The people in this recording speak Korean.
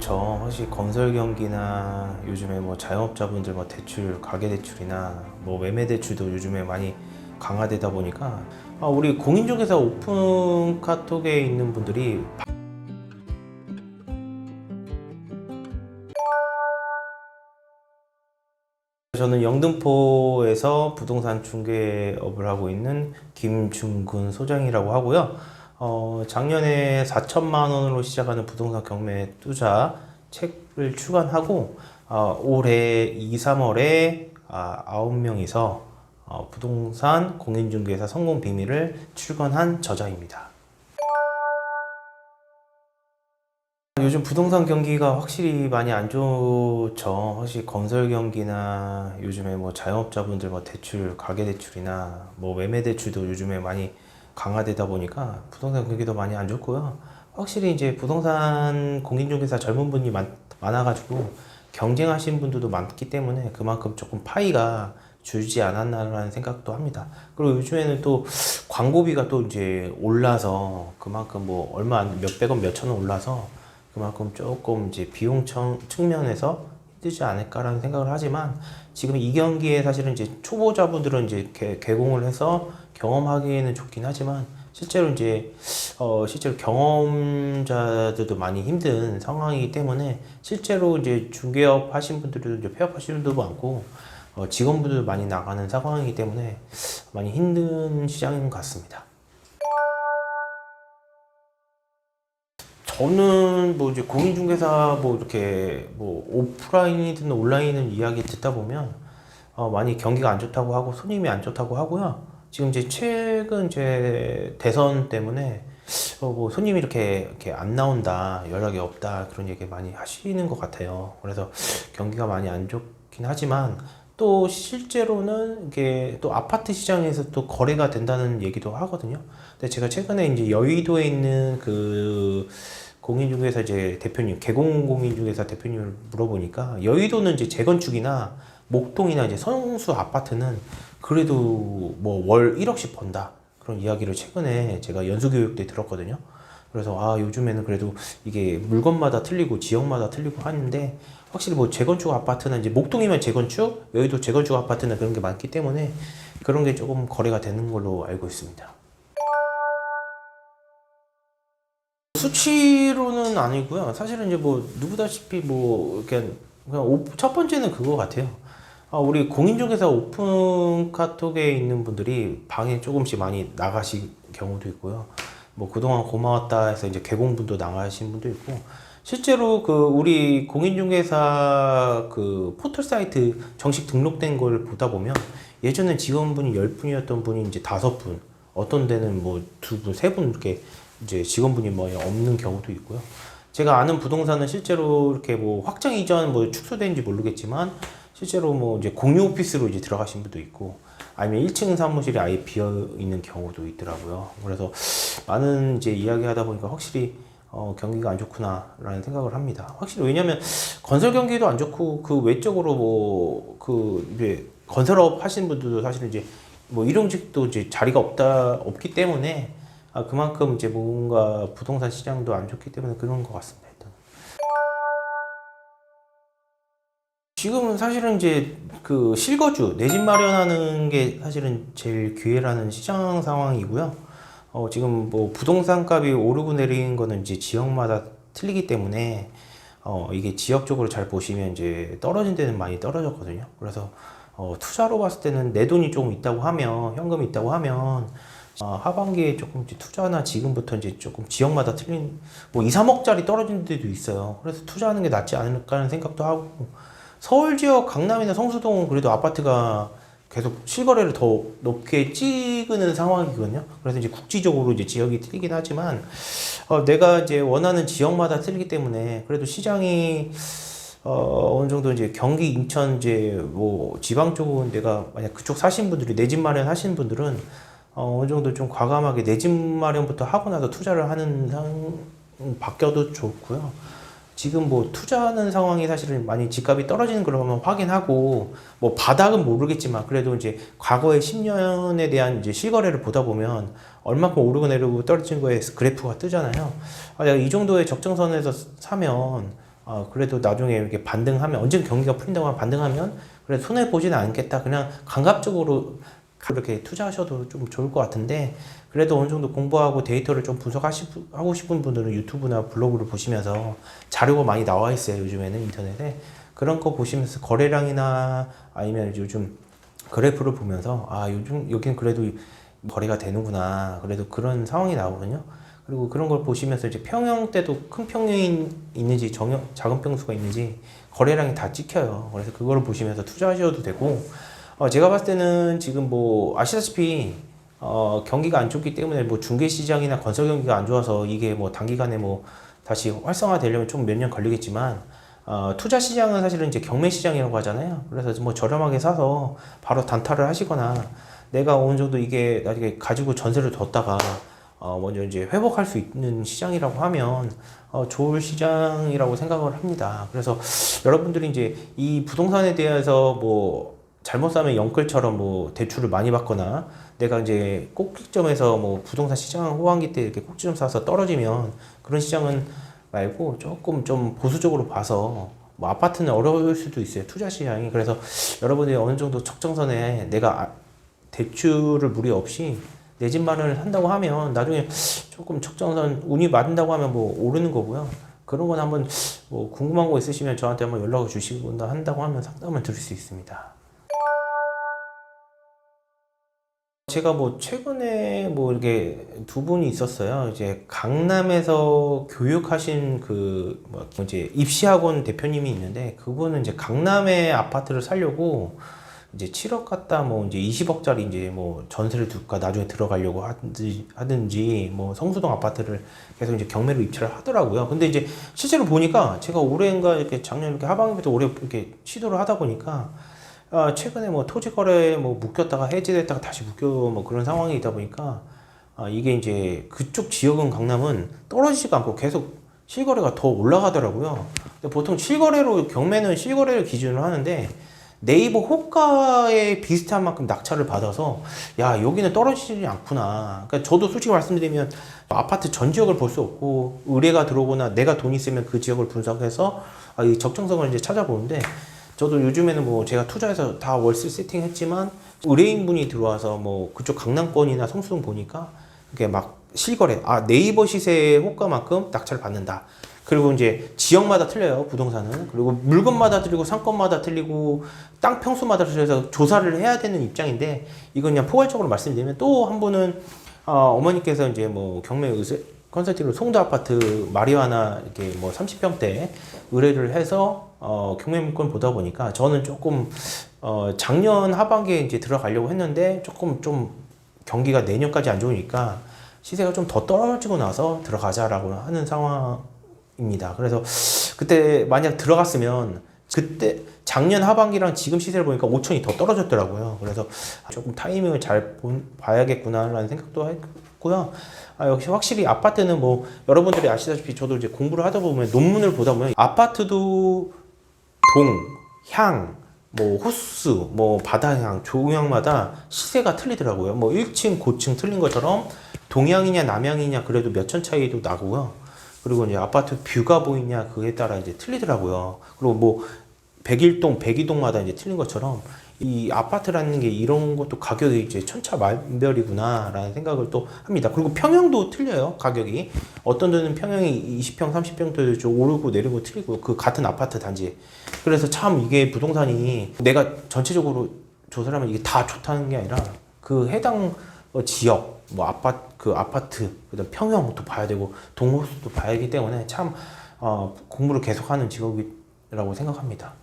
좋죠. 확실히 건설 경기나 요즘에 뭐 자영업자분들 뭐 대출, 가계 대출이나 뭐 매매 대출도 요즘에 많이 강화되다 보니까 우리 공인중개사 오픈 카톡에 있는 분들이 저는 영등포에서 부동산 중개업을 하고 있는 김중근 소장이라고 하고요. 작년에 4천만 원으로 시작하는 부동산 경매 투자 책을 출간하고 올해 2, 3월에 9명이서 부동산 공인중개사 성공 비밀을 출간한 저자입니다. 요즘 부동산 경기가 확실히 많이 안 좋죠. 확실히 건설 경기나 요즘에 뭐 자영업자분들 뭐 대출, 가계 대출이나 뭐 매매 대출도 요즘에 많이 강화되다 보니까 부동산 경기도 많이 안 좋고요. 확실히 이제 부동산 공인중개사 젊은 분이 많아가지고 경쟁하시는 분들도 많기 때문에 그만큼 조금 파이가 줄지 않았나라는 생각도 합니다. 그리고 요즘에는 또 광고비가 또 이제 올라서 그만큼 뭐 얼마 몇백 원, 몇천 원 올라서 그만큼 조금 이제 비용 측면에서 힘들지 않을까라는 생각을 하지만 지금 이 경기에 사실은 이제 초보자분들은 이제 개공을 해서 경험하기에는 좋긴 하지만 실제로 이제 실제로 경험자들도 많이 힘든 상황이기 때문에 실제로 이제 중개업 하신 분들도 이제 폐업하시는 분들도 많고 직원분들 많이 나가는 상황이기 때문에 많이 힘든 시장인 것 같습니다. 저는 뭐 이제 공인중개사 뭐 이렇게 뭐 오프라인이든 온라인은 이야기 듣다 보면 많이 경기가 안 좋다고 하고 손님이 안 좋다고 하고요. 지금 이제 최근 이제 대선 때문에 뭐 손님이 이렇게 안 나온다, 연락이 없다 그런 얘기 많이 하시는 것 같아요. 그래서 경기가 많이 안 좋긴 하지만 또 실제로는 이게 또 아파트 시장에서 또 거래가 된다는 얘기도 하거든요. 근데 제가 최근에 이제 여의도에 있는 그 공인중개사 이제 대표님, 개공공인중개사 대표님을 물어보니까 여의도는 이제 재건축이나 목동이나 이제 성수 아파트는 그래도 뭐 월 1억씩 번다. 그런 이야기를 최근에 제가 연수교육 때 들었거든요. 그래서 요즘에는 그래도 이게 물건마다 틀리고 지역마다 틀리고 하는데 확실히 뭐 재건축 아파트는 이제 목동이면 재건축, 여의도 재건축 아파트는 그런 게 많기 때문에 그런 게 조금 거래가 되는 걸로 알고 있습니다. 수치로는 아니고요. 사실은 이제 뭐 누구다시피 뭐 그냥 첫 번째는 그거 같아요. 우리 공인중개사 오픈 카톡에 있는 분들이 방에 조금씩 많이 나가신 경우도 있고요. 뭐 그동안 고마웠다 해서 이제 개공분도 나가신 분도 있고, 실제로 그 우리 공인중개사 그 포털 사이트 정식 등록된 걸 보다 보면 예전엔 직원분이 10분이었던 분이 이제 5분, 어떤 데는 뭐 2분, 3분 이렇게 이제 직원분이 뭐 없는 경우도 있고요. 제가 아는 부동산은 실제로 이렇게 뭐 확장 이전 뭐 축소된지 모르겠지만 실제로 뭐 이제 공유 오피스로 이제 들어가신 분도 있고 아니면 1층 사무실이 아예 비어 있는 경우도 있더라고요. 그래서 많은 이제 이야기하다 보니까 확실히 경기가 안 좋구나라는 생각을 합니다. 확실히 왜냐면 건설 경기도 안 좋고 그 외적으로 뭐 그 이제 건설업 하시는 분들도 사실은 이제 뭐 일용직도 이제 자리가 없기 때문에 그만큼 이제 뭔가 부동산 시장도 안 좋기 때문에 그런 것 같습니다. 일단. 지금은 사실은 이제 그 실거주, 내 집 마련하는 게 사실은 제일 기회라는 시장 상황이고요. 지금 뭐 부동산 값이 오르고 내리는 거는 이제 지역마다 틀리기 때문에 이게 지역적으로 잘 보시면 이제 떨어진 데는 많이 떨어졌거든요. 그래서 투자로 봤을 때는 내 돈이 조금 있다고 하면, 현금이 있다고 하면 하반기에 조금 이제 투자나 지금부터 이제 조금 지역마다 틀린 뭐 2, 3억짜리 떨어진 데도 있어요. 그래서 투자하는 게 낫지 않을까 하는 생각도 하고, 서울 지역 강남이나 성수동은 그래도 아파트가 계속 실거래를 더 높게 찍는 상황이거든요. 그래서 이제 국지적으로 이제 지역이 틀리긴 하지만 내가 이제 원하는 지역마다 틀리기 때문에 그래도 시장이 어느 정도 이제 경기, 인천 이제 뭐 지방 쪽은 내가 만약 그쪽 사신 분들이 내 집 마련 하시는 분들은 어느 정도 좀 과감하게 내 집 마련부터 하고 나서 투자를 하는 바뀌어도 좋고요. 지금 뭐 투자하는 상황이 사실은 많이 집값이 떨어지는 걸 한번 확인하고 뭐 바닥은 모르겠지만 그래도 이제 과거의 10년에 대한 이제 실거래를 보다 보면 얼마큼 오르고 내리고 떨어진 거에 그래프가 뜨잖아요. 내가 이 정도의 적정선에서 사면 그래도 나중에 이렇게 반등하면, 언젠가 경기가 풀린다고 하면 반등하면, 그래 손해 보지는 않겠다. 그냥 감각적으로 그렇게 투자하셔도 좀 좋을 것 같은데, 그래도 어느 정도 공부하고 데이터를 좀 분석하고 싶은 분들은 유튜브나 블로그를 보시면서 자료가 많이 나와 있어요. 요즘에는 인터넷에. 그런 거 보시면서 거래량이나 아니면 요즘 그래프를 보면서, 요즘 여긴 그래도 거래가 되는구나. 그래도 그런 상황이 나오거든요. 그리고 그런 걸 보시면서 이제 평형 때도 큰 평형이 있는지 작은 평수가 있는지 거래량이 다 찍혀요. 그래서 그거를 보시면서 투자하셔도 되고, 제가 봤을 때는 지금 뭐 아시다시피 경기가 안 좋기 때문에 뭐 중개 시장이나 건설 경기가 안 좋아서 이게 뭐 단기간에 뭐 다시 활성화되려면 좀 몇 년 걸리겠지만, 투자 시장은 사실은 이제 경매 시장이라고 하잖아요. 그래서 뭐 저렴하게 사서 바로 단타를 하시거나, 내가 어느 정도 이게 나중에 가지고 전세를 뒀다가 먼저 이제 회복할 수 있는 시장이라고 하면 좋을 시장이라고 생각을 합니다. 그래서 여러분들이 이제 이 부동산에 대해서 뭐 잘못 사면 영끌처럼 뭐 대출을 많이 받거나, 내가 이제 꼭지점에서 뭐 부동산 시장 호황기 때 이렇게 꼭지점 사서 떨어지면, 그런 시장은 말고 조금 좀 보수적으로 봐서, 뭐 아파트는 어려울 수도 있어요, 투자 시장이. 그래서 여러분들이 어느 정도 적정선에 내가 대출을 무리 없이 내 집 마련을 한다고 하면, 나중에 조금 적정선 운이 맞는다고 하면 뭐 오르는 거고요. 그런 건 한번 뭐 궁금한 거 있으시면 저한테 한번 연락을 주시거나 한다고 하면 상담을 드릴 수 있습니다. 제가 뭐 최근에 뭐 이렇게 두 분이 있었어요. 이제 강남에서 교육하신 뭐 이제 입시학원 대표님이 있는데, 그분은 이제 강남에 아파트를 사려고 이제 7억 갖다 뭐 이제 20억짜리 이제 뭐 전세를 둘까 나중에 들어가려고 하든지 뭐 성수동 아파트를 계속 이제 경매로 입찰을 하더라고요. 근데 이제 실제로 보니까 제가 올해인가 이렇게 작년 이렇게 하반기부터 올해 이렇게 시도를 하다 보니까, 최근에 뭐 토지 거래 뭐 묶였다가 해지됐다가 다시 묶여 뭐 그런 상황이다 보니까, 이게 이제 그쪽 지역은 강남은 떨어지지가 않고 계속 실거래가 더 올라가더라고요. 근데 보통 실거래로, 경매는 실거래를 기준으로 하는데, 네이버 호가에 비슷한 만큼 낙찰을 받아서, 야, 여기는 떨어지지 않구나. 그러니까 저도 솔직히 말씀드리면 아파트 전 지역을 볼 수 없고, 의뢰가 들어오거나 내가 돈 있으면 그 지역을 분석해서 이 적정성을 이제 찾아보는데, 저도 요즘에는 뭐 제가 투자해서 다 월세 세팅했지만 의뢰인분이 들어와서 뭐 그쪽 강남권이나 성수동 보니까 그게 막 실거래, 네이버 시세 호가만큼 낙찰을 받는다. 그리고 이제 지역마다 틀려요, 부동산은. 그리고 물건마다 틀리고 상권마다 틀리고 땅 평수마다 틀려서 조사를 해야 되는 입장인데, 이건 그냥 포괄적으로 말씀드리면, 또 한 분은 어머니께서 이제 뭐 경매 컨설팅으로 송도 아파트 마리화나 이렇게 뭐 30평대 의뢰를 해서 경매 물건 보다 보니까, 저는 조금 작년 하반기에 이제 들어가려고 했는데 조금 좀 경기가 내년까지 안 좋으니까 시세가 좀 더 떨어지고 나서 들어가자라고 하는 상황입니다. 그래서 그때 만약 들어갔으면, 그때 작년 하반기랑 지금 시세를 보니까 5천이 더 떨어졌더라고요. 그래서 조금 타이밍을 잘 봐야겠구나라는 생각도 했고요. 역시 확실히 아파트는 뭐 여러분들이 아시다시피, 저도 이제 공부를 하다 보면 논문을 보다 보면 아파트도 동, 향, 뭐 호수, 뭐 바다향, 조향마다 시세가 틀리더라고요. 뭐 1층, 고층 틀린 것처럼 동향이냐 남향이냐 그래도 몇천 차이도 나고요. 그리고 이제 아파트 뷰가 보이냐 그에 따라 이제 틀리더라고요. 그리고 뭐 101동, 102동마다 이제 틀린 것처럼, 이 아파트라는 게 이런 것도 가격이 이제 천차만별이구나라는 생각을 또 합니다. 그리고 평형도 틀려요, 가격이. 어떤 데는 평형이 20평, 30평대도 좀 오르고 내리고 틀리고, 그 같은 아파트 단지. 그래서 참 이게 부동산이, 내가 전체적으로 조사를 하면 이게 다 좋다는 게 아니라, 그 해당 지역, 뭐 아파트, 그다음 평형도 봐야 되고, 동호수도 봐야 하기 때문에 참 공부를 계속하는 직업이라고 생각합니다.